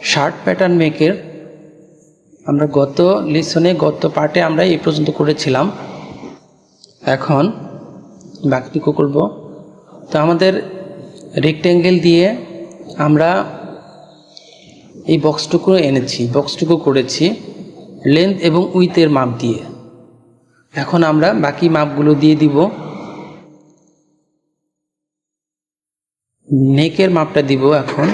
Shirt pattern মেকের আমরা গত পার্টে আমরা এই পর্যন্ত করেছিলাম। এখন বাকিটুকু করব। তো আমাদের রেক্ট্যাঙ্গেল দিয়ে আমরা এই বক্সটুকু করেছি লেন্থ এবং উইথের মাপ দিয়ে। এখন আমরা বাকি মাপগুলো দিয়ে দিব। নেকের মাপটা দিব এখন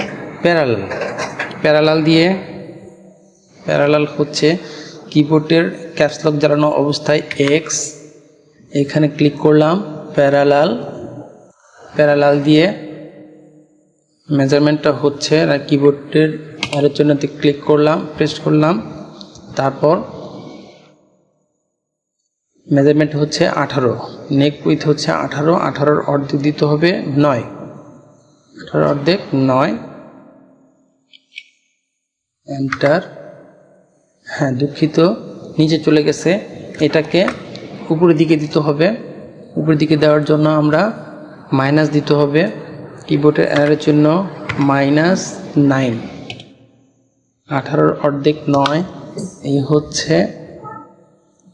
প্যারালাল হচ্ছে কিবোর্ডের ক্যাপস লক জ্বালানো অবস্থায় এক্স, এখানে ক্লিক করলাম প্যারালাল দিয়ে মেজারমেন্টটা হচ্ছে আর কিবোর্ডের আরের জন্য ক্লিক করলাম, প্রেস করলাম, তারপর মেজারমেন্ট হচ্ছে 18, নেক উইথ হচ্ছে 18 অর্ধেক দিতে হবে 9, 18 অর্ধেক 9, এন্টার। হ্যাঁ দুঃখিত, নিচে চলে গেছে, এটাকে উপরের দিকে দিতে হবে। উপরের দিকে দেওয়ার জন্য আমরা মাইনাস দিতে হবে, কিবোর্ডের এর জন্য -9, 18 অর্ধেক 9, এই হচ্ছে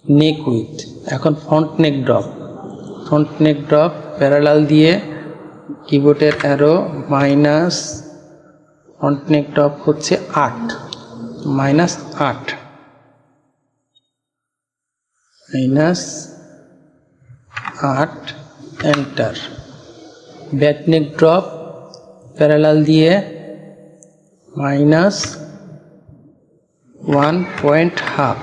নেক উইথ। এখন ফ্রন্ট নেক ড্রপ প্যারালাল দিয়ে কিবোর্ডের অ্যারো মাইনাস, ফ্রন্ট নেক ড্রপ হচ্ছে 8, -8, -8, enter. Back neck drop parallel দিয়ে -1.5।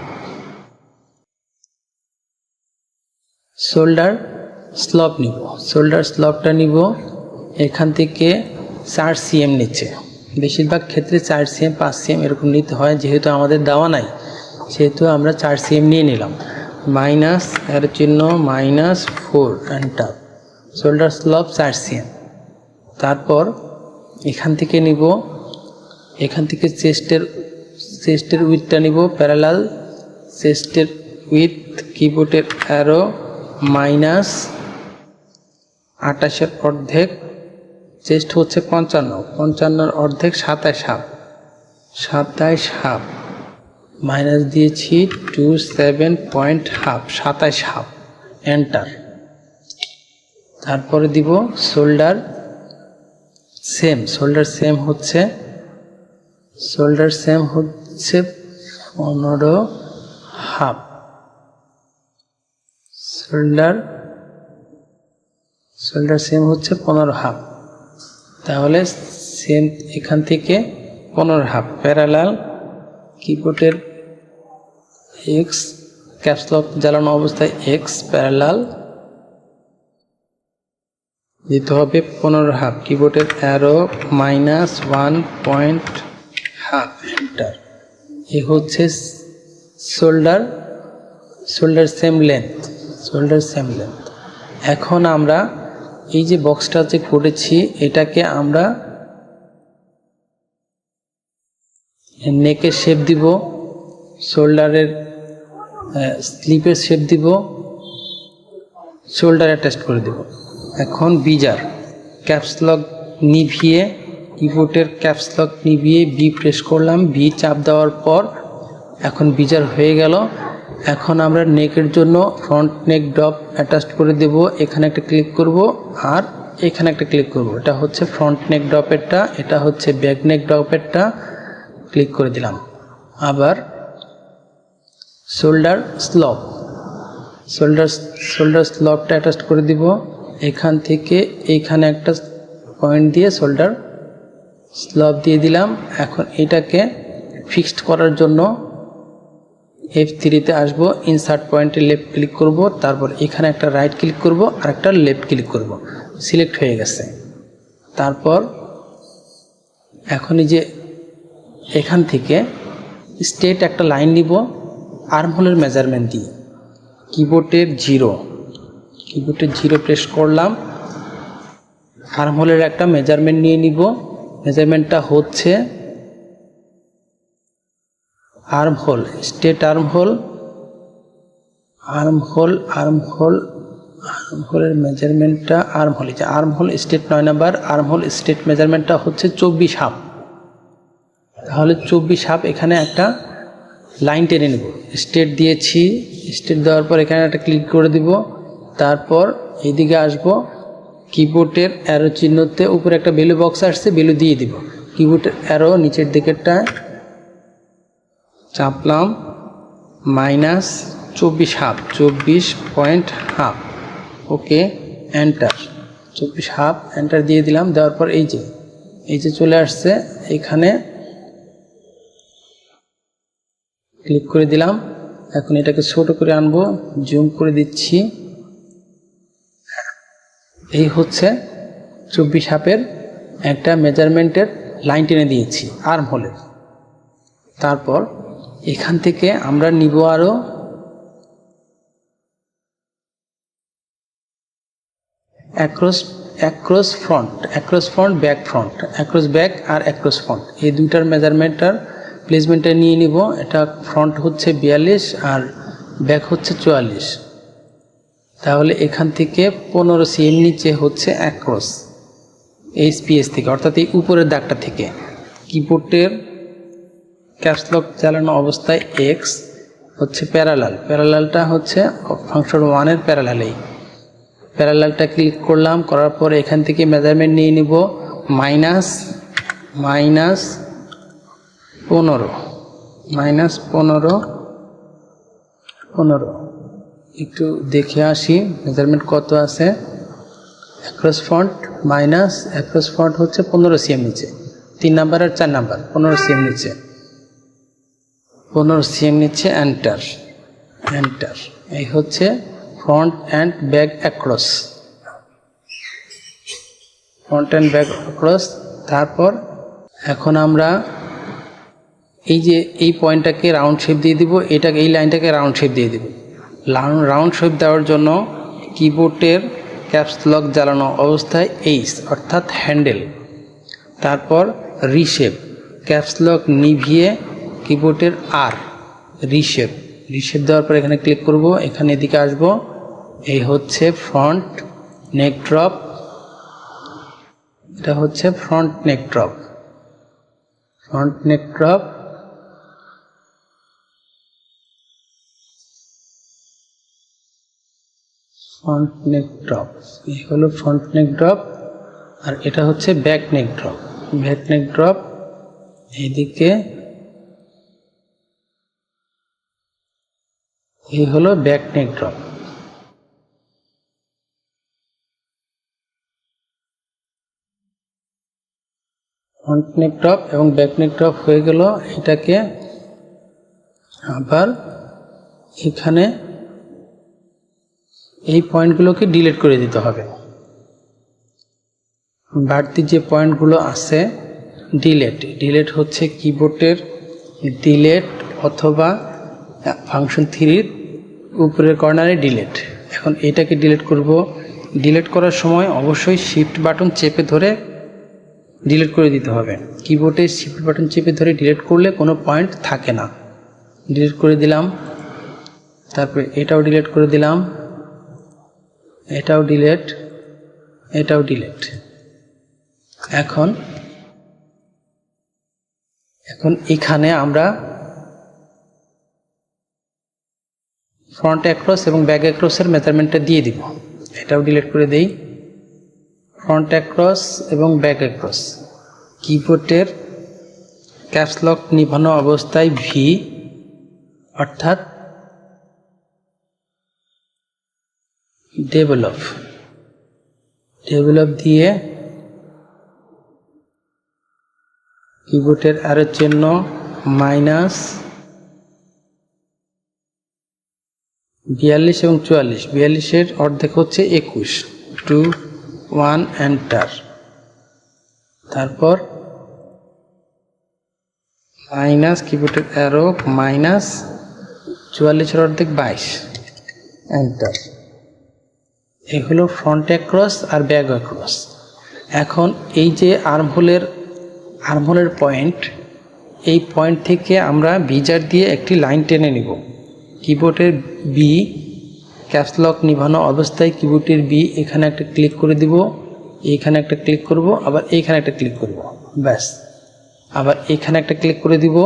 শোল্ডার স্লপটা নিব এখান থেকে 4 cm নিচে। বেশিরভাগ ক্ষেত্রে 4 cm 5 cm এরকম নিতে হয়, যেহেতু আমাদের দেওয়া নাই সেহেতু আমরা 4 cm নিয়ে নিলাম। মাইনাস এর চিহ্ন -4, এন্টার। Shoulder slope 4 cm। তারপর এখান থেকে নিব, এখান থেকে চেস্টের উইথটা নিব প্যারালাল, চেস্টের উইথ কিবোর্ডের অ্যারো -28 অর্ধেক, চেস্ট হচ্ছে 55 অর্ধেক 27.5, মাইনাস দিয়েছি 27.5, 27.5, এন্টার। তারপরে দিব শোল্ডার সেম হচ্ছে 15.5, শোল্ডার সেম হচ্ছে 15.5, তাহলে সেম এখান থেকে 15.5 প্যারালাল, কিবোর্ডের এক্স, ক্যাপস লক জ্বালানো অবস্থায় এক্স, প্যারালাল দিতে হবে 15.5, কিবোর্ডের অ্যারো -1.5, এন্টার। এ হচ্ছে শোল্ডার সেম লেন্থ। এখন আমরা এই যে বক্সটা যে করেছি এটাকে আমরা নেকের শেপ দিব, শোল্ডারের স্লিপের শেপ দিব, শোল্ডার অ্যাটাচ করে দেব। এখন বিজার ক্যাপস লক নিভিয়ে, কিবোর্ডের ক্যাপস লক নিভিয়ে বি প্রেস করলাম, বি চাপ দেওয়ার পর এখন বিজার হয়ে গেল। এখন আমরা নেকের জন্য ফ্রন্ট নেক ড্রপ অ্যাটাচ করে দেব, এখানে একটা ক্লিক করব আর এখানে একটা ক্লিক করব। এটা হচ্ছে ফ্রন্ট নেক ড্রপেরটা, এটা হচ্ছে ব্যাক নেক ড্রপেরটা, ক্লিক করে দিলাম। আবার শোল্ডার স্লপটা অ্যাটাচ করে দিব, এখান থেকে এইখানে একটা পয়েন্ট দিয়ে শোল্ডার স্লপ দিয়ে দিলাম। এখন এটাকে ফিক্সড করার জন্য F3-তে আসব, ইনসার্ট পয়েন্টে লেফট ক্লিক করব, তারপর এখানে একটা রাইট ক্লিক করব আর একটা লেফট ক্লিক করব, সিলেক্ট হয়ে গেছে। তারপর এখন এই যে এখান থেকে স্ট্রেট একটা লাইন নিব আর্মহোলের মেজারমেন্ট দিয়ে, কিবোর্ডের 0 প্রেস করলাম, আর্মহোলের একটা মেজারমেন্ট নিয়ে নিব। মেজারমেন্টটা হচ্ছে আর্মহোল, স্ট্রেট আর্মহোলের মেজারমেন্টটা armhole straight 9 number, armhole straight মেজারমেন্টটা হচ্ছে 24.5, তাহলে 24 হাফ এখানে একটা লাইন টেনে নেব। স্টেট দিয়েছি, স্টেট দেওয়ার পর এখানে একটা ক্লিক করে দিব। তারপর এইদিকে আসব, কিবোর্ডের অ্যারো চিহ্নতে উপরে একটা ভ্যালু বক্স আসছে, ভ্যালু দিয়ে দিব। কিবোর্ডের অ্যারো নিচের দিকেরটা চাপলাম, -24 হাফ, 24.5, ওকে, এন্টার। 24 হাফ এন্টার দিয়ে দিলাম। দেওয়ার পর এই যে চলে আসছে, এখানে ক্লিক করে দিলাম। এখন এটাকে ছোট করে আনবো, জুম করে দিচ্ছি। এই হচ্ছে 24 হাফের একটা মেজারমেন্টের লাইন টেনে দিয়েছি আর্ম হোলে। তারপর এখান থেকে আমরা নিব আরো across front, back front, across back আর অ্যাক্রস ফ্রন্ট, এই দুইটার মেজারমেন্টটার প্লেসমেন্টটা নিয়ে নিব। এটা ফ্রন্ট হচ্ছে 42 আর ব্যাক হচ্ছে 44। তাহলে এখান থেকে 15 cm নিচে হচ্ছে অ্যাক্রস, এইচপিএস থেকে, অর্থাৎ এই উপরের দাগটা থেকে। কিবোর্ডের ক্যাপস লক চালানো অবস্থায় এক্স হচ্ছে প্যারালালটা হচ্ছে ফাংশন 1-এর প্যারালালটা ক্লিক করলাম। করার পর এখান থেকে মেজারমেন্ট নিয়ে নিব -15 একটু দেখে আসি মেজারমেন্ট কত আছে। অ্যাক্রস ফ্রন্ট হচ্ছে 15 cm নিচে, 3 নাম্বার আর 4 নাম্বার, 15 cm নিচে, 15 cm নিচে, এন্টার। এই হচ্ছে ফ্রন্ট অ্যান্ড ব্যাক অ্যাক্রস, তারপর এখন আমরা এই পয়েন্টটাকে রাউন্ড শেপ দিয়ে দিব, এই লাইনটাকে রাউন্ড শেপ দিয়ে দিব। রাউন্ড শেপ দেওয়ার জন্য কিবোর্ডের ক্যাপস লক জ্বালানো অবস্থায় এইচ অর্থাৎ হ্যান্ডেল, তারপর রিশেপ, ক্যাপস লক নিভিয়ে কিবোর্ডের আর, রিশেপ দেওয়ার পর এখানে ক্লিক করব। এখানে এদিকে আসব, এই হচ্ছে ফ্রন্ট নেক ড্রপ, এটা হচ্ছে ফ্রন্ট নেক ড্রপ, এই হলো ফ্রন্ট নেক ড্রপ। আর এটা হচ্ছে ব্যাক নেক ড্রপ, এইদিকে এই হলো ব্যাক নেক ড্রপ। ফ্রন্ট নেক ড্রপ এবং ব্যাক নেক ড্রপ হয়ে গেল। এটাকে আবার এখানে এই পয়েন্টগুলোকে ডিলিট করে দিতে হবে। বাড়তি যে পয়েন্টগুলো আছে ডিলেট হচ্ছে কিবোর্ডের ডিলেট অথবা ফাংশন 3-র উপরের কর্নারে ডিলেট। এখন এটাকে ডিলিট করব। ডিলিট করার সময় অবশ্যই শিফট বাটন চেপে ধরে ডিলিট করে দিতে হবে। কিবোর্ডে শিফট বাটন চেপে ধরে ডিলিট করলে কোনো পয়েন্ট থাকে না। ডিলিট করে দিলাম। তারপরে এটাও ডিলিট করে দিলাম, এটাও ডিলিট। এখন এখানে আমরা ফ্রন্ট অ্যাক্রস এবং ব্যাক অ্যাক্রসের মেজারমেন্টটা দিয়ে দিব। এটাও ডিলিট করে দেই। ফ্রন্ট অ্যাক্রস এবং ব্যাক অ্যাক্রস, কিবোর্ডের ক্যাপস লক নিভানো অবস্থায় ভি অর্থাৎ ডেভেলপ দিয়ে কিবোর্ডের অ্যারো চিহ্ন -42 এবং 44, 42-এর অর্ধেক হচ্ছে 21, 2 1 এন্টার। তারপর মাইনাস কিবোর্ডের অ্যারো -44-এর অর্ধেক 22 এন্টার। এই হলো ফ্রন্ট অ্যাক্রস আর ব্যাক অ্যাক্রস। এখন এই যে আর্মহোলের পয়েন্ট, এই পয়েন্ট থেকে আমরা ভিজার দিয়ে একটি লাইন টেনে নিব। কিবোর্ডের বি ক্যাপস লক নিভানো অবস্থায় কিবোর্ডের বি এখানে একটা ক্লিক করে দিব, এইখানে একটা ক্লিক করব, আবার এইখানে একটা ক্লিক করব, ব্যাস। আবার এইখানে একটা ক্লিক করে দিব,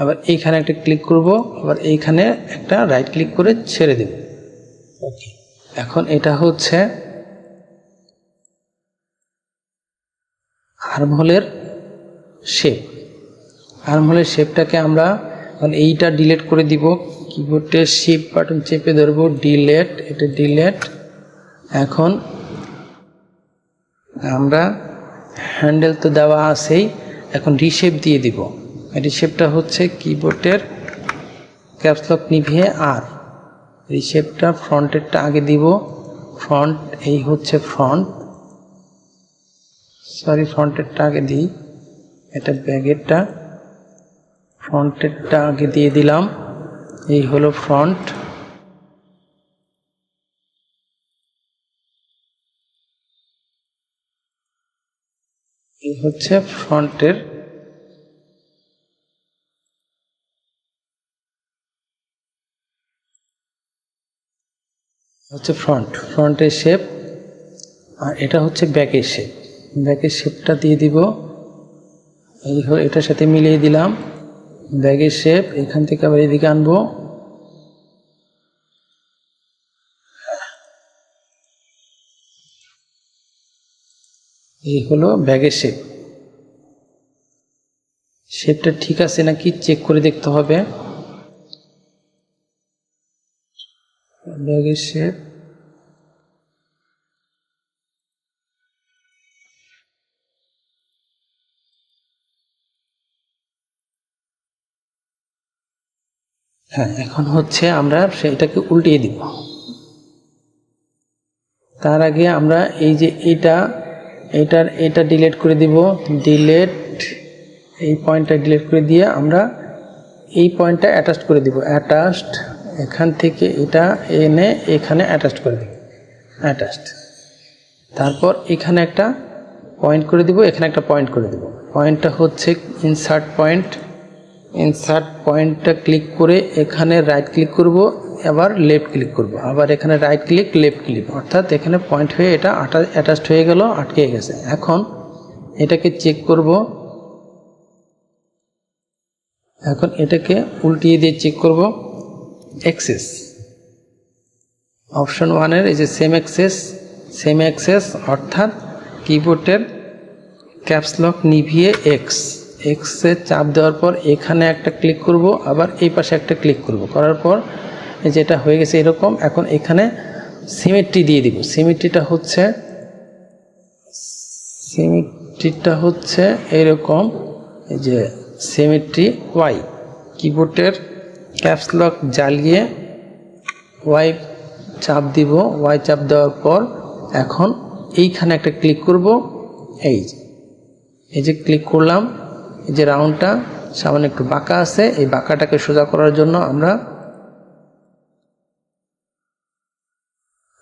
আবার এইখানে একটা ক্লিক করব, আবার এইখানে একটা রাইট ক্লিক করে ছেড়ে দেব। ওকে, এখন এটা হচ্ছে আর্মহোলের শেপ। আর্মহোলের শেপটাকে আমরা এইটা ডিলিট করে দিব, কিবোর্ডের শিফট বাটন চেপে ধরবো, ডিলিট, এটা ডিলিট। এখন আমরা হ্যান্ডেল তো দেওয়া আছেই, এখন রিশেপ দিয়ে দিব। রিশেপটা হচ্ছে কিবোর্ডের ক্যাপস লক নিভিয়ে আর রিশেপটা ফ্রন্টেরটা আগে দিব, ফ্রন্ট, এই হচ্ছে ফ্রন্ট, সরি ফ্রন্টেরটা আগে দিই, এটা ব্যাগেরটা, ফ্রন্টেরটা আগে দিয়ে দিলাম, এই হলো ফ্রন্ট। এই হচ্ছে ফ্রন্টের, হচ্ছে ফ্রন্টের শেপ। আর এটা হচ্ছে ব্যাকের শেপ, ব্যাকের শেপটা দিয়ে দিব, এই হলো এটার সাথে মিলিয়ে দিলাম ব্যাগের শেপ। এখান থেকে আবার এদিকে আনবো, এই হলো ব্যাগের শেপ। শেপটা ঠিক আছে নাকি চেক করে দেখতে হবে। ব্যাগের শেপ, হ্যাঁ, এখন হচ্ছে আমরা সেটাকে উল্টিয়ে দিব। তার আগে আমরা এই যে এটা ডিলিট করে দিব, ডিলিট, এই পয়েন্টটা ডিলিট করে দিয়ে আমরা এই পয়েন্টটা অ্যাটাচ করে দিব, অ্যাটাচড, এখান থেকে এটা এনে এখানে অ্যাটাচ করে দিব, অ্যাটাচড। তারপর এখানে একটা পয়েন্ট করে দিব, এখানে একটা পয়েন্ট করে দিব। পয়েন্টটা হচ্ছে ইনসার্ট পয়েন্ট, ইনসার্ট পয়েন্টটা ক্লিক করে এখানে রাইট ক্লিক করব, আবার লেফট ক্লিক করব, আবার এখানে রাইট ক্লিক, লেফট ক্লিক, অর্থাৎ এখানে পয়েন্ট হয়ে এটা অ্যাটাচড হয়ে গেল, আটকে গেছে। এখন এটাকে চেক করব, এখন এটাকে উল্টিয়ে দিয়ে চেক করব। অ্যাক্সেস, অপশন 1-এর এই যে সেম অ্যাক্সেস, অর্থাৎ কিবোর্ডের ক্যাপস লক নিভিয়ে এক্সে চাপ দেওয়ার পর এখানে একটা ক্লিক করব, আবার এই পাশে একটা ক্লিক করব, করার পর যেটা হয়ে গেছে এরকম। এখন এখানে সিমেট্রি দিয়ে দিব। সিমেট্রিটা হচ্ছে এরকম, এই যে সিমেট্রি ওয়াই, কিবোর্ডের ক্যাপস লক জ্বালিয়ে ওয়াই চাপ দিব, ওয়াই চাপ দেওয়ার পর এখন এইখানে একটা ক্লিক করব, এই যে ক্লিক করলাম, এই যে রাউন্ডটা সামনে একটু বাঁকা আছে, এই বাঁকাটাকে সোজা করার জন্য আমরা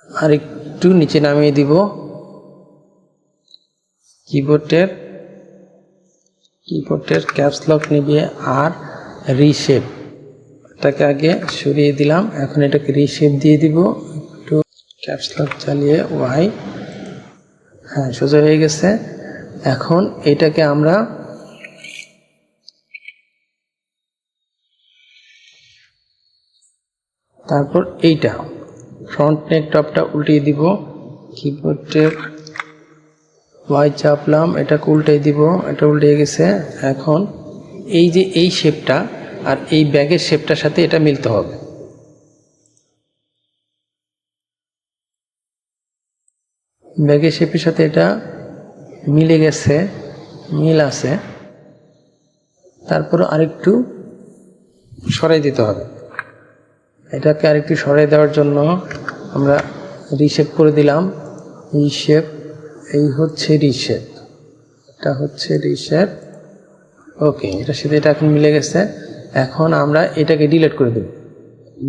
আর একটু নিচে নামিয়ে দিব। কিবোর্ডের ক্যাপস লক নিয়ে আর রিশেপ, এটাকে আগে সরিয়ে দিলাম, এখন এটাকে রিশেপ দিয়ে দিব, একটু ক্যাপস লক চালিয়ে ওয়াই, হ্যাঁ সোজা হয়ে গেছে। এখন এটাকে আমরা তারপর এইটা ফ্রন্ট নেক টপটা উল্টিয়ে দিব, কিবোর্ডের ওয়াই চাপলাম, এটাকে উল্টে দিব, এটা উল্টে গেছে। এখন এই যে এই শেপটা আর এই ব্যাগের শেপটার সাথে এটা মিলতে হবে। ব্যাগের শেপের সাথে এটা মিলে গেছে, মিল আছে। তারপর আরেকটু সরাই দিতে হবে। এটাকে আরেকটু সরাই দেওয়ার জন্য আমরা রিশেপ করে দিলাম, রিশেপ, এই হচ্ছে রিশেপ, এটা হচ্ছে রিশেপ। ওকে, এটার সাথে এটা এখন মিলে গেছে। এখন আমরা এটাকে ডিলিট করে দেব,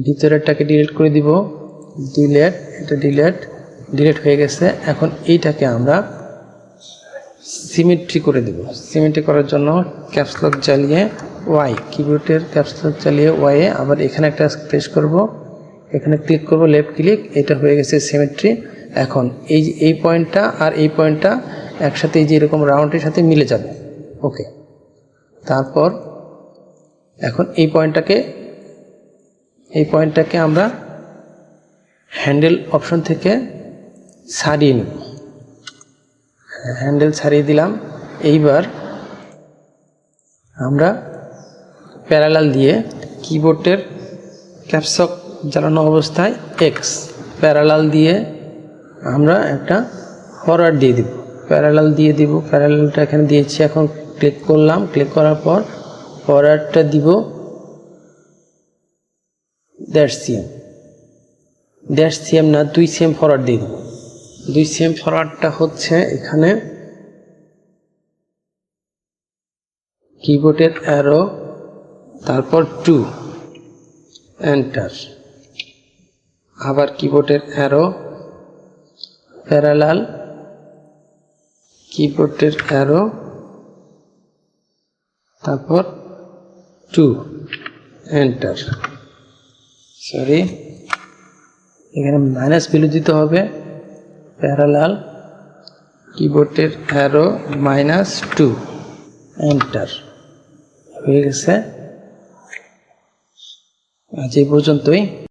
ভিতরেরটাকে ডিলিট করে দিব, ডিলিট, এটা ডিলিট হয়ে গেছে। এখন এইটাকে আমরা সিমেট্রি করে দেব। সিমেট্রি করার জন্য ক্যাপস লক চালিয়ে ওয়াই, কিবোর্ডের ক্যাপস লক চালিয়ে ওয়াইয়ে আবার এখানে একটা প্রেস করব, এখানে ক্লিক করব, লেফট ক্লিক, এটা হয়ে গেছে সিমেট্রি। এখন এই পয়েন্টটা আর এই পয়েন্টটা একসাথে এই যে এরকম রাউন্ডের সাথে মিলে যাবে, ওকে। তারপর এখন এই পয়েন্টটাকে আমরা হ্যান্ডেল অপশন থেকে ছাড়িয়ে নেব। হ্যান্ডেল ছাড়িয়ে দিলাম। এইবার আমরা প্যারালাল দিয়ে কিবোর্ডের ক্যাপসক জ্বালানো অবস্থায় এক্স প্যারালাল দিয়ে আমরা একটা ফরওয়ার্ড দিয়ে দিব। প্যারালালটা এখানে দিয়েছি। এখন ক্লিক করলাম। ক্লিক করার পর ফরওয়ার্ডটা দিব 1.5 cm। 1.5 cm না, 2 cm ফরওয়ার্ড দিয়ে দেবো। 2 cm ফরওয়ার্ডটা হচ্ছে এখানে কিবোর্ডের অ্যারো, তারপর 2, এন্টার। আবার কিবোর্ডের অ্যারো, প্যারালাল, কিবোর্ডের অ্যারো, তারপর 2, এন্টার। সরি, এখানে মাইনাস ভ্যালু দিতে হবে। প্যারালাল, কিবোর্ডের অ্যারো, -2, এন্টার। হয়ে গেছে। আজ এই পর্যন্তই।